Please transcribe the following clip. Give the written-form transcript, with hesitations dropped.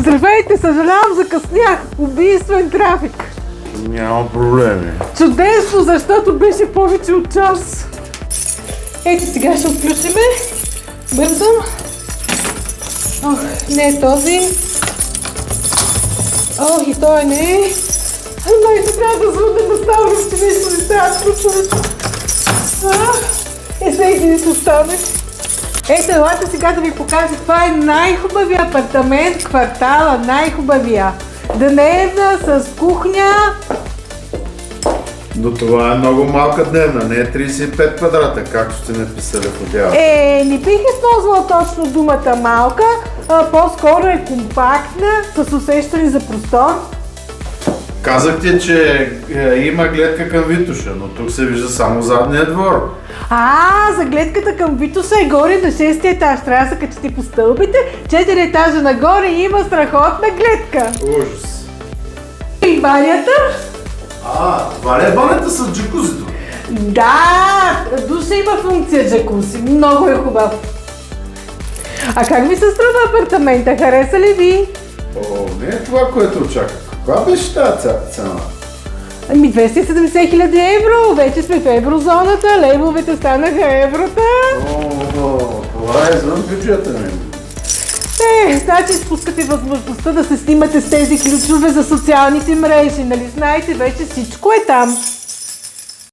Здравейте, съжалявам, закъснях. Убийствен трафик. Няма проблеми. Чудесно, защото беше повече от час. Ето сега ще отключиме. Бързам. Ох, не е този. Ох, и той не е. Май ще трябва да звънем да ставам, че нещо не трябва да включването. Всеки не се стане. Ето, елате сега да ви покажа. Това е най-хубавия апартамент, квартала, най-хубавия. Дневна, с кухня. Но това е много малка дневна, не е 35 квадрата, както сте написали в отдяла. Не бих използвала точно думата малка, по-скоро е компактна, с усещане за простор. Казахте, че има гледка към Витоша, но тук се вижда само задния двор. За гледката към Витоша е горе на 6-ти етаж. Трябва да се качите по стълбите. 4 етажа нагоре има страхотна гледка. Ужас. И банята? Това ли е банята с джакузито? Да, душа има функция джакузи. Много е хубав. А как ви се струва апартамента? Хареса ли ви? Не е това, което очаквах. Каква беше тази цена? 270 000 евро. Вече сме в еврозоната. Левовете станаха еврота. Това е извън бюджета ми. Значи спускате възможността да се снимате с тези ключове за социалните мрежи. Нали знаете, вече всичко е там.